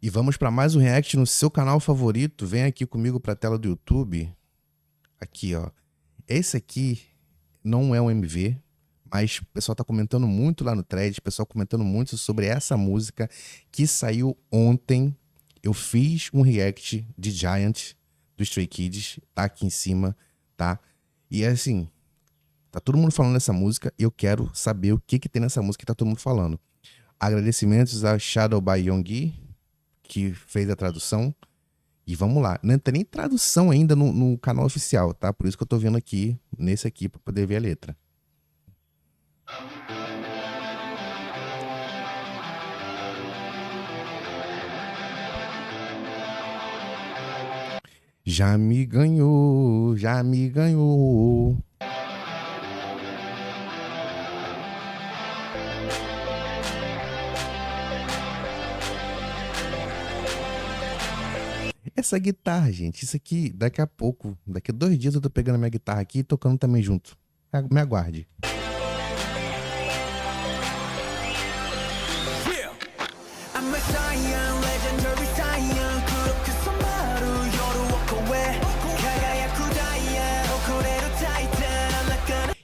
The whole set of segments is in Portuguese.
E vamos para mais um react no seu canal favorito. Vem aqui comigo para a tela do YouTube. Aqui, ó. Esse aqui não é um MV, mas o pessoal tá comentando muito lá no thread, o pessoal comentando muito sobre essa música que saiu ontem. Eu fiz um react de Giant, do Stray Kids, tá aqui em cima, tá? E é assim, tá todo mundo falando dessa música e eu quero saber o que tem nessa música que tá todo mundo falando. Agradecimentos a Shadow by Yoongi, que fez a tradução. E vamos lá, não tem nem tradução ainda no canal oficial, tá? Por isso que eu tô vendo aqui, nesse aqui, pra poder ver a letra. Já me ganhou, já me ganhou. Essa guitarra, gente, isso aqui, daqui a pouco, daqui a 2 dias eu tô pegando a minha guitarra aqui e tocando também junto. Me aguarde.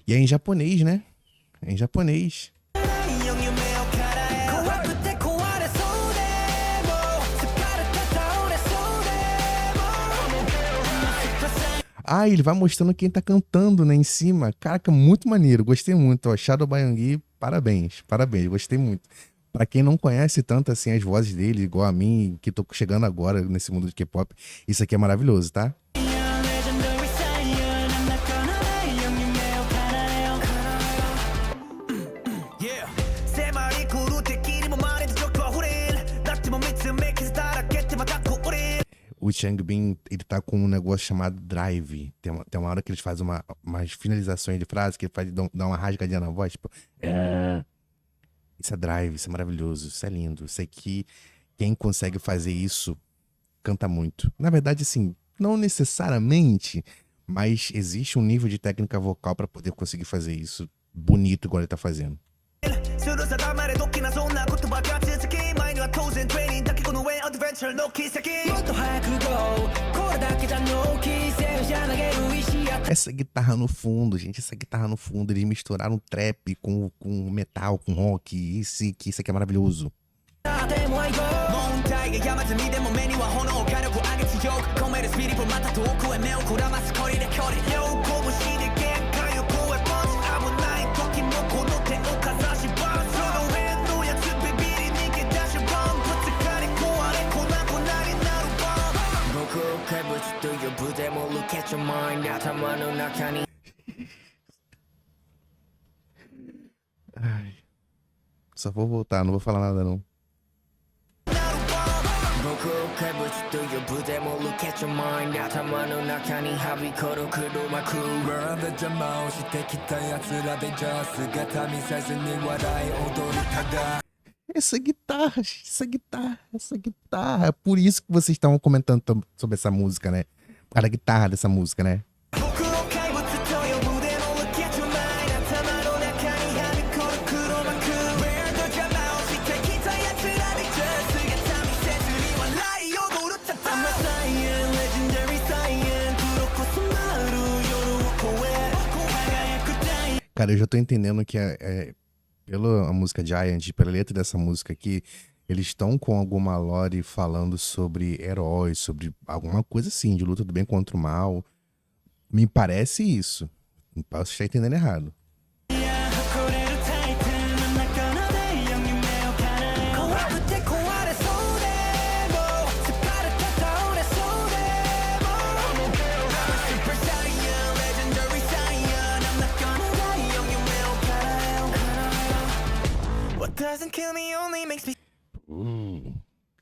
E é em japonês, né? É em japonês. Ah, ele vai mostrando quem tá cantando, né, em cima. Caraca, muito maneiro. Gostei muito, ó. Shadow by Yoongi, parabéns. Parabéns, gostei muito. Pra quem não conhece tanto, assim, as vozes dele, igual a mim, que tô chegando agora nesse mundo de K-pop, isso aqui é maravilhoso, tá? O Changbin, ele tá com um negócio chamado drive. Tem uma hora que eles fazem umas finalizações de frase, que ele faz dá uma rasgadinha na voz, tipo... Isso é drive, isso é maravilhoso, isso é lindo. Isso aqui, quem consegue fazer isso, canta muito. Na verdade, assim, não necessariamente, mas existe um nível de técnica vocal pra poder conseguir fazer isso bonito igual ele tá fazendo. Essa guitarra no fundo, gente, essa guitarra no fundo, eles misturaram trap com metal, com rock, isso aqui é maravilhoso. Ai, só vou voltar, não vou falar nada não. Essa guitarra. É por isso que vocês estavam comentando sobre essa música, né? Por causa da guitarra dessa música, né? Cara, eu já tô entendendo que pela música Giant, pela letra dessa música aqui, eles estão com alguma lore falando sobre heróis, sobre alguma coisa assim, de luta do bem contra o mal. Me parece isso. Não posso estar entendendo errado.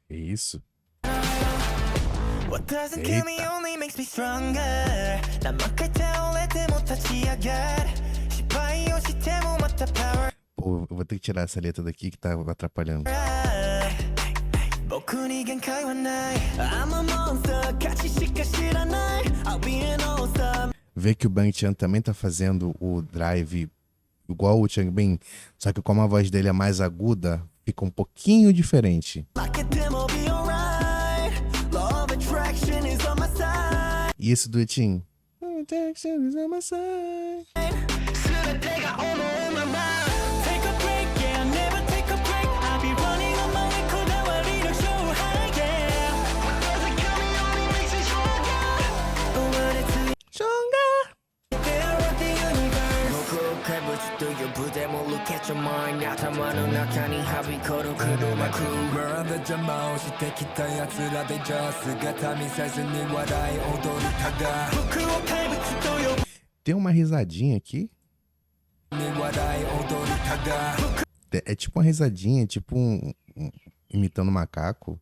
Que isso? Pô, eu vou ter que tirar essa letra daqui que tá atrapalhando. Vê que o Bang Chan também tá fazendo o drive igual o Changbin, só que como a voz dele é mais aguda, fica um pouquinho diferente. E esse duetinho. Protection is on my side. Tem uma risadinha aqui. É tipo uma risadinha, tipo imitando um macaco.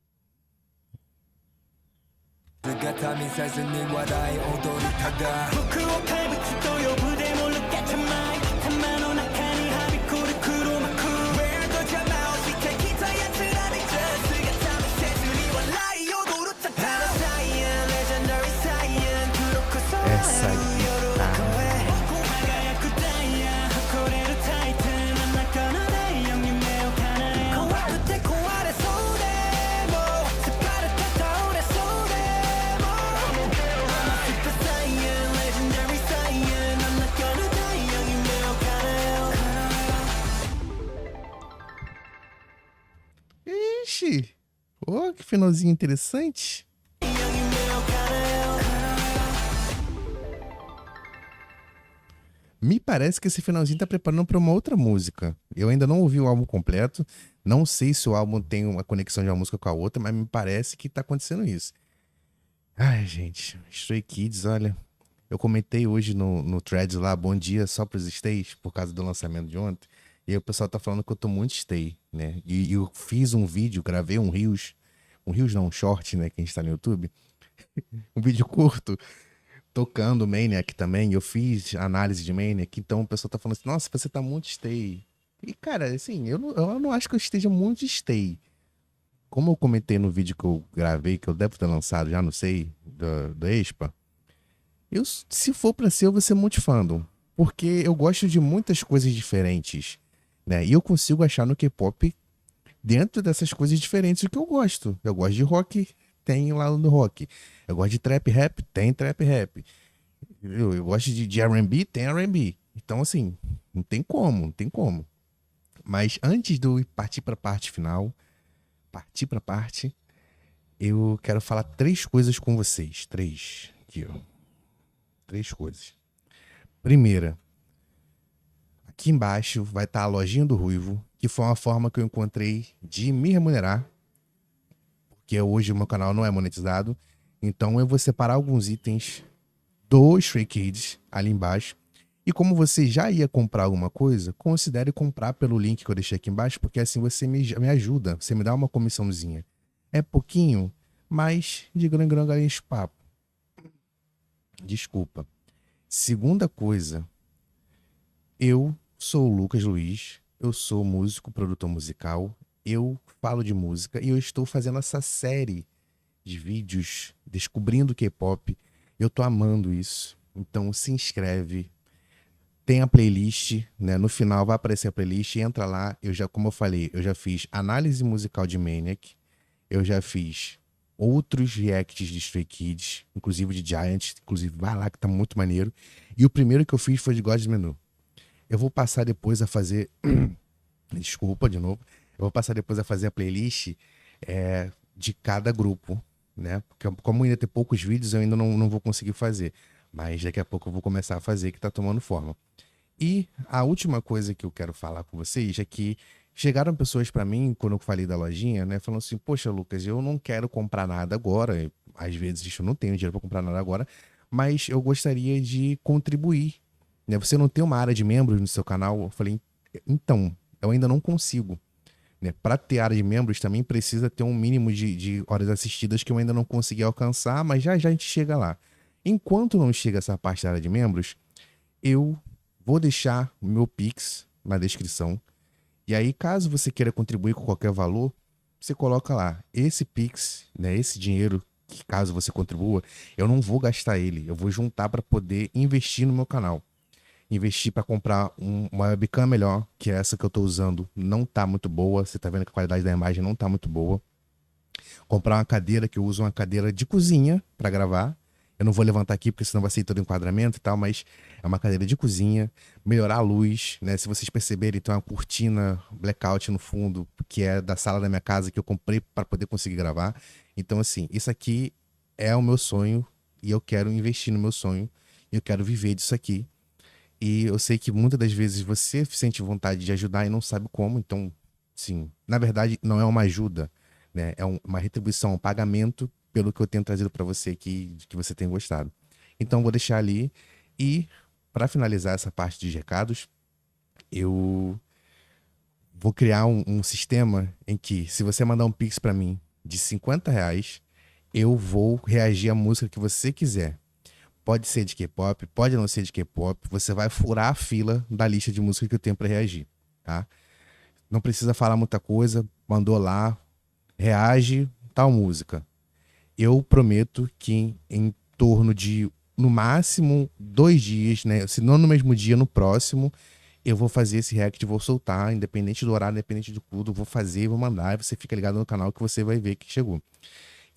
Essa guitarra. Ixi! Oh, que finalzinho interessante. Me parece que esse finalzinho tá preparando para uma outra música. Eu ainda não ouvi o álbum completo. Não sei se o álbum tem uma conexão de uma música com a outra, mas me parece que tá acontecendo isso. Ai, gente. Stray Kids, olha. Eu comentei hoje no Threads lá, bom dia só pros stays, por causa do lançamento de ontem. E aí o pessoal tá falando que eu tô muito stay, né? E eu fiz um vídeo, gravei um Reels. Um Reels não, um short, né? Que a gente tá no YouTube. Um vídeo curto tocando Maniac também, eu fiz análise de Maniac, então o pessoal tá falando assim, nossa, você tá muito stay. E, cara, assim, eu não acho que eu esteja muito stay. Como eu comentei no vídeo que eu gravei, que eu devo ter lançado, já não sei, do Expa, se for pra ser, eu vou ser multifandom. Porque eu gosto de muitas coisas diferentes, né? E eu consigo achar no K-pop, dentro dessas coisas diferentes, o que eu gosto. Eu gosto de rock, tem lá no rock. Eu gosto de trap rap, tem trap rap. Eu gosto de R&B, tem R&B. Então, assim, não tem como, não tem como. Mas antes de eu partir para a parte final, eu quero falar 3 coisas com vocês. 3. Aqui, ó. 3 coisas. Primeira, aqui embaixo vai estar a lojinha do Ruivo, que foi uma forma que eu encontrei de me remunerar, porque hoje o meu canal não é monetizado. Então eu vou separar alguns itens do Stray Kids ali embaixo. E como você já ia comprar alguma coisa, considere comprar pelo link que eu deixei aqui embaixo, porque assim você me ajuda, você me dá uma comissãozinha. É pouquinho, mas de grão em grão galinha de papo. Desculpa. Segunda coisa, eu sou o Lucas Luiz, eu sou músico, produtor musical, eu falo de música e eu estou fazendo essa série de vídeos descobrindo K-pop. Eu tô amando isso. Então se inscreve. Tem a playlist, né? No final vai aparecer a playlist, entra lá. Como eu falei, eu já fiz análise musical de Maniac. Eu já fiz outros reacts de Stray Kids, inclusive de Giant. Inclusive, vai lá que tá muito maneiro. E o primeiro que eu fiz foi de God's Menu. Eu vou passar depois a fazer... Desculpa, de novo. Eu vou passar depois a fazer a playlist de cada grupo, né? Porque como ainda tem poucos vídeos, eu ainda não vou conseguir fazer. Mas daqui a pouco eu vou começar a fazer, que tá tomando forma. E a última coisa que eu quero falar com vocês é que chegaram pessoas pra mim, quando eu falei da lojinha, né? Falando assim, poxa, Lucas, eu não quero comprar nada agora. Às vezes eu não tenho dinheiro pra comprar nada agora, mas eu gostaria de contribuir, né? Você não tem uma área de membros no seu canal? Eu falei, então, eu ainda não consigo. Né? Para ter área de membros também precisa ter um mínimo de horas assistidas que eu ainda não consegui alcançar, mas já a gente chega lá. Enquanto não chega essa parte da área de membros, eu vou deixar o meu Pix na descrição. E aí, caso você queira contribuir com qualquer valor, você coloca lá. Esse Pix, né, esse dinheiro, que caso você contribua, eu não vou gastar ele. Eu vou juntar para poder investir no meu canal. Investir para comprar uma webcam melhor, que é essa que eu tô usando, não tá muito boa. Você tá vendo que a qualidade da imagem não tá muito boa. Comprar uma cadeira, que eu uso uma cadeira de cozinha para gravar. Eu não vou levantar aqui porque senão vai ser todo enquadramento e tal, mas é uma cadeira de cozinha, melhorar a luz, né? Se vocês perceberem, tem uma cortina blackout no fundo, que é da sala da minha casa que eu comprei para poder conseguir gravar. Então, assim, isso aqui é o meu sonho e eu quero investir no meu sonho e eu quero viver disso aqui. E eu sei que muitas das vezes você sente vontade de ajudar e não sabe como, então, sim, na verdade, não é uma ajuda, né? É uma retribuição, um pagamento pelo que eu tenho trazido para você aqui, de que você tem gostado. Então, vou deixar ali. E, para finalizar essa parte de recados, eu vou criar um sistema em que, se você mandar um Pix para mim de R$ 50, eu vou reagir à música que você quiser. Pode ser de K-pop, pode não ser de K-pop. Você vai furar a fila da lista de música que eu tenho para reagir, tá? Não precisa falar muita coisa, mandou lá, reage tal música. Eu prometo que em torno de, no máximo, 2 dias, né? Se não no mesmo dia, no próximo, eu vou fazer esse react, vou soltar, independente do horário, independente de tudo, vou fazer, vou mandar, e você fica ligado no canal que você vai ver que chegou.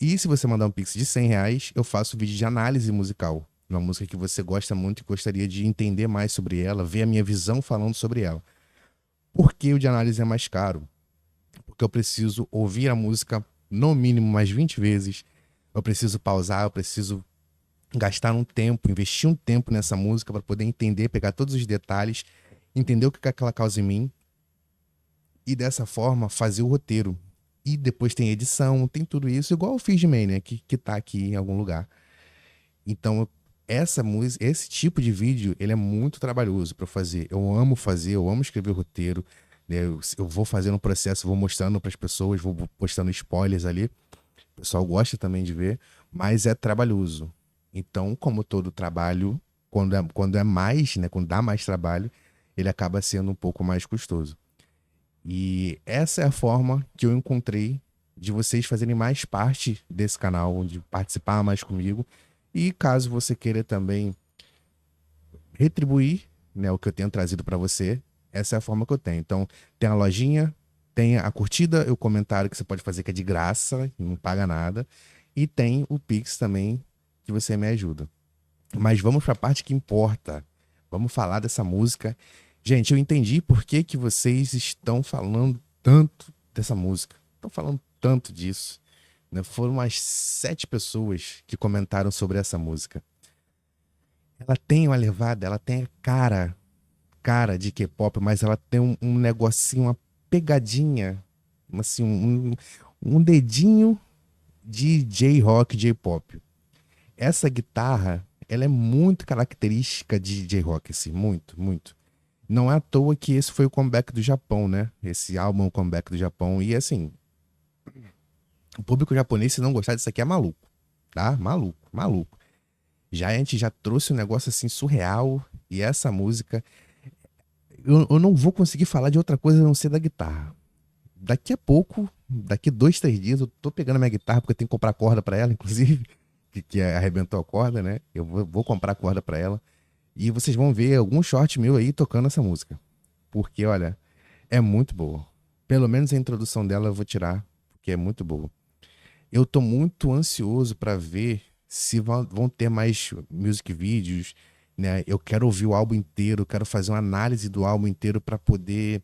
E se você mandar um pix de R$ 100, eu faço vídeo de análise musical. Uma música que você gosta muito e gostaria de entender mais sobre ela, ver a minha visão falando sobre ela. Por que o de análise é mais caro? Porque eu preciso ouvir a música no mínimo mais 20 vezes. Eu preciso pausar, eu preciso gastar um tempo, investir um tempo nessa música para poder entender, pegar todos os detalhes, entender o que aquela causa em mim e dessa forma fazer o roteiro. E depois tem edição, tem tudo isso, igual eu fiz de Mania, que tá aqui em algum lugar. Então, essa música, esse tipo de vídeo, ele é muito trabalhoso para fazer. Eu amo fazer, eu amo escrever roteiro, né? Eu vou fazendo o processo, vou mostrando para as pessoas, vou postando spoilers ali. O pessoal gosta também de ver, mas é trabalhoso. Então, como todo trabalho, quando é mais, né, quando dá mais trabalho, ele acaba sendo um pouco mais custoso. E essa é a forma que eu encontrei de vocês fazerem mais parte desse canal, de participar mais comigo. E caso você queira também retribuir, né, o que eu tenho trazido para você, essa é a forma que eu tenho. Então, tem a lojinha, tem a curtida e o comentário que você pode fazer que é de graça, não paga nada. E tem o Pix também, que você me ajuda. Mas vamos para a parte que importa. Vamos falar dessa música. Gente, eu entendi por que que vocês estão falando tanto dessa música. Estão falando tanto disso, né? Foram umas 7 pessoas que comentaram sobre essa música. Ela tem uma levada, ela tem cara de K-pop, mas ela tem um negocinho, uma pegadinha, assim, um dedinho de J-rock, J-pop. Essa guitarra, ela é muito característica de J-rock, assim, muito, muito. Não é à toa que esse foi o comeback do Japão, né? Esse álbum é o comeback do Japão. E assim, o público japonês, se não gostar disso aqui, é maluco, tá? Maluco, maluco. Já a gente já trouxe um negócio assim surreal. E essa música, eu não vou conseguir falar de outra coisa a não ser da guitarra. Daqui a pouco, daqui 2, 3 dias, eu tô pegando a minha guitarra porque eu tenho que comprar corda pra ela, inclusive, que arrebentou a corda, né? Eu vou comprar corda pra ela. E vocês vão ver algum short meu aí tocando essa música. Porque, olha, é muito boa. Pelo menos a introdução dela eu vou tirar, porque é muito boa. Eu tô muito ansioso pra ver se vão ter mais music videos, né? Eu quero ouvir o álbum inteiro, quero fazer uma análise do álbum inteiro pra poder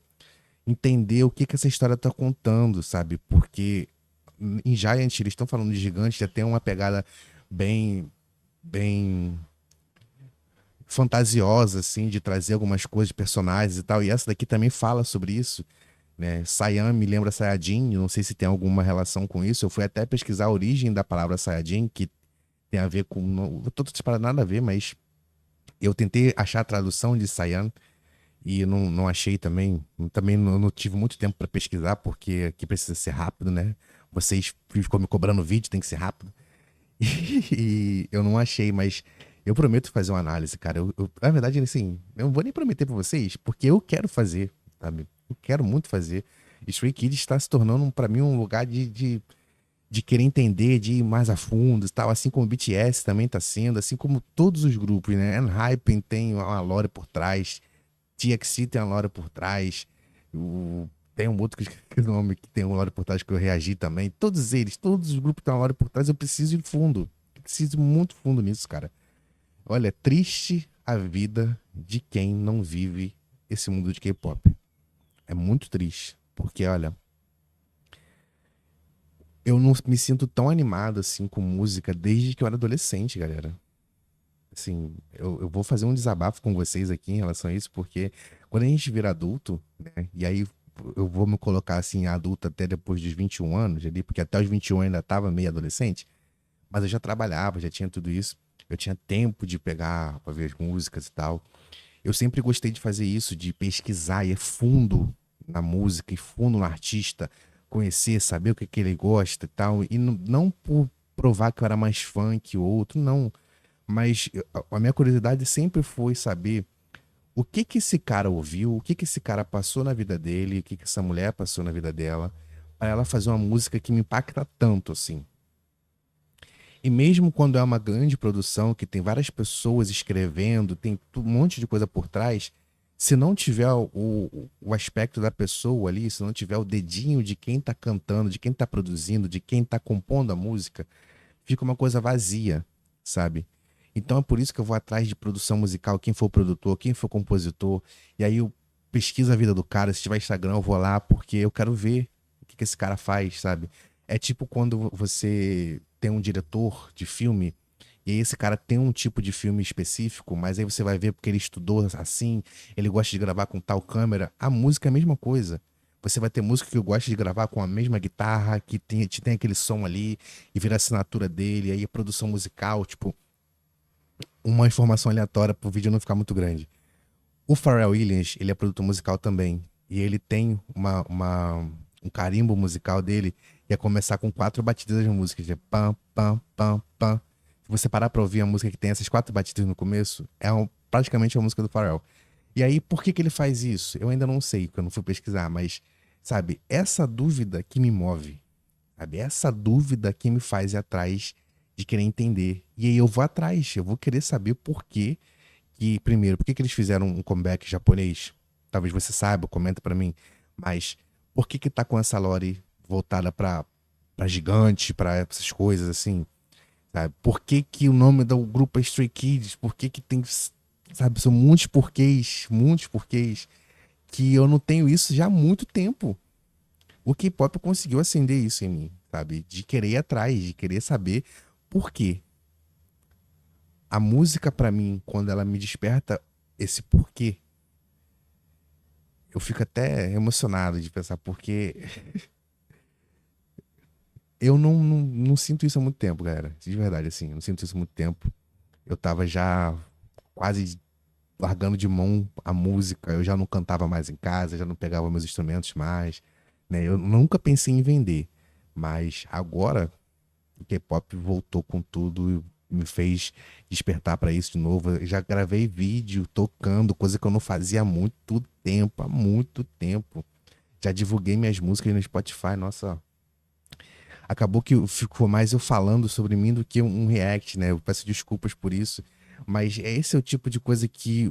entender o que que essa história tá contando, sabe? Porque em Giant eles estão falando de gigante, já tem uma pegada bem, bem fantasiosa, assim, de trazer algumas coisas de personagens e tal. E essa daqui também fala sobre isso, né? Saiyan me lembra Saiyajin, eu não sei se tem alguma relação com isso. Eu fui até pesquisar a origem da palavra Saiyajin, que tem a ver com. Não, todas as palavras nada a ver, mas eu tentei achar a tradução de Saiyan e não achei também. Também não tive muito tempo para pesquisar, porque aqui precisa ser rápido, né? Vocês ficam me cobrando vídeo, tem que ser rápido. E eu não achei, mas eu prometo fazer uma análise, cara. Na verdade, assim, eu não vou nem prometer pra vocês, porque eu quero fazer, sabe? Eu quero muito fazer. E Stray Kids está se tornando, pra mim, um lugar de querer entender, de ir mais a fundo e tal. Assim como o BTS também tá sendo, assim como todos os grupos, né? Enhypen tem uma lore por trás, TXT tem uma lore por trás, tem um outro que eu esqueci o nome que tem uma lore por trás que eu reagi também. Todos eles, todos os grupos têm uma lore por trás, eu preciso ir fundo. preciso muito fundo nisso, cara. Olha, é triste a vida de quem não vive esse mundo de K-pop. É muito triste, porque olha, eu não me sinto tão animado assim com música desde que eu era adolescente, galera. Assim, eu vou fazer um desabafo com vocês aqui em relação a isso, porque quando a gente vira adulto, né, e aí eu vou me colocar assim, adulto até depois dos 21 anos, ali, porque até os 21 eu ainda tava meio adolescente, mas eu já trabalhava, já tinha tudo isso, eu tinha tempo de pegar pra ver as músicas e tal. Eu sempre gostei de fazer isso, de pesquisar e ir fundo na música, e fundo no artista, conhecer, saber o que, que ele gosta e tal, e não por provar que eu era mais fã que o outro, não. Mas a minha curiosidade sempre foi saber o que que esse cara ouviu, o que que esse cara passou na vida dele, o que que essa mulher passou na vida dela, para ela fazer uma música que me impacta tanto assim. E mesmo quando é uma grande produção, que tem várias pessoas escrevendo, tem um monte de coisa por trás, se não tiver o aspecto da pessoa ali, se não tiver o dedinho de quem tá cantando, de quem tá produzindo, de quem tá compondo a música, fica uma coisa vazia, sabe? Então é por isso que eu vou atrás de produção musical, quem for o produtor, quem for o compositor, e aí eu pesquiso a vida do cara, se tiver Instagram eu vou lá porque eu quero ver o que que esse cara faz, sabe? É tipo quando você tem um diretor de filme e aí esse cara tem um tipo de filme específico, mas aí você vai ver porque ele estudou assim, ele gosta de gravar com tal câmera. A música é a mesma coisa. Você vai ter música que eu gosto de gravar com a mesma guitarra, que tem aquele som ali, e vira a assinatura dele, aí a produção musical, tipo, uma informação aleatória pro vídeo não ficar muito grande. O Pharrell Williams, ele é produtor musical também, e ele tem um carimbo musical dele, que é começar com 4 batidas de música, de pam, pam, pam, pam. Se você parar pra ouvir a música que tem essas 4 batidas no começo, praticamente a música do Pharrell. E aí, por que que ele faz isso? Eu ainda não sei, porque eu não fui pesquisar, mas, sabe, essa dúvida que me move, sabe, essa dúvida que me faz ir atrás de querer entender. E aí eu vou atrás, eu vou querer saber por que que, primeiro, por que que eles fizeram um comeback japonês? Talvez você saiba, comenta pra mim. Mas por que que tá com essa lore voltada pra gigante, pra essas coisas assim, sabe? Por que que o nome do grupo é Stray Kids? Por que que tem, sabe, são muitos porquês que eu não tenho isso já há muito tempo. O K-pop conseguiu acender isso em mim, sabe? De querer ir atrás, de querer saber por quê. A música pra mim, quando ela me desperta esse porquê, eu fico até emocionado de pensar, porque eu não sinto isso há muito tempo, galera. De verdade, assim, eu não sinto isso há muito tempo. Eu tava já quase largando de mão a música, eu já não cantava mais em casa, já não pegava meus instrumentos mais, né? Eu nunca pensei em vender, mas agora o K-pop voltou com tudo e me fez despertar pra isso de novo. Eu já gravei vídeo tocando, coisa que eu não fazia há muito tempo. Já divulguei minhas músicas no Spotify, nossa. Acabou que ficou mais eu falando sobre mim do que um react, né? Eu peço desculpas por isso, mas esse é o tipo de coisa que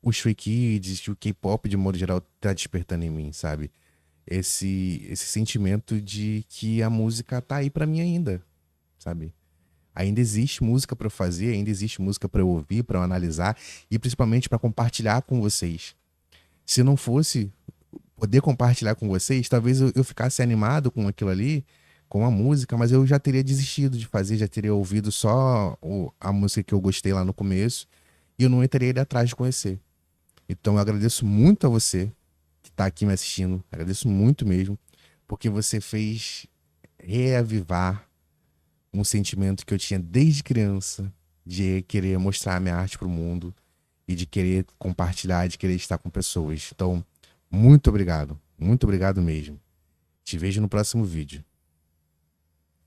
o Stray Kids, o K-pop de modo geral tá despertando em mim, sabe? Esse sentimento de que a música tá aí pra mim ainda, sabe? Ainda existe música pra eu fazer, ainda existe música pra eu ouvir, pra eu analisar e principalmente pra compartilhar com vocês. Se não fosse poder compartilhar com vocês, talvez eu ficasse animado com aquilo ali, com a música, mas eu já teria desistido de fazer, já teria ouvido só a música que eu gostei lá no começo e eu não entraria ali atrás de conhecer. Então eu agradeço muito a você que está aqui me assistindo, agradeço muito mesmo, porque você fez reavivar um sentimento que eu tinha desde criança de querer mostrar a minha arte para o mundo e de querer compartilhar, de querer estar com pessoas. Então, muito obrigado mesmo. Te vejo no próximo vídeo.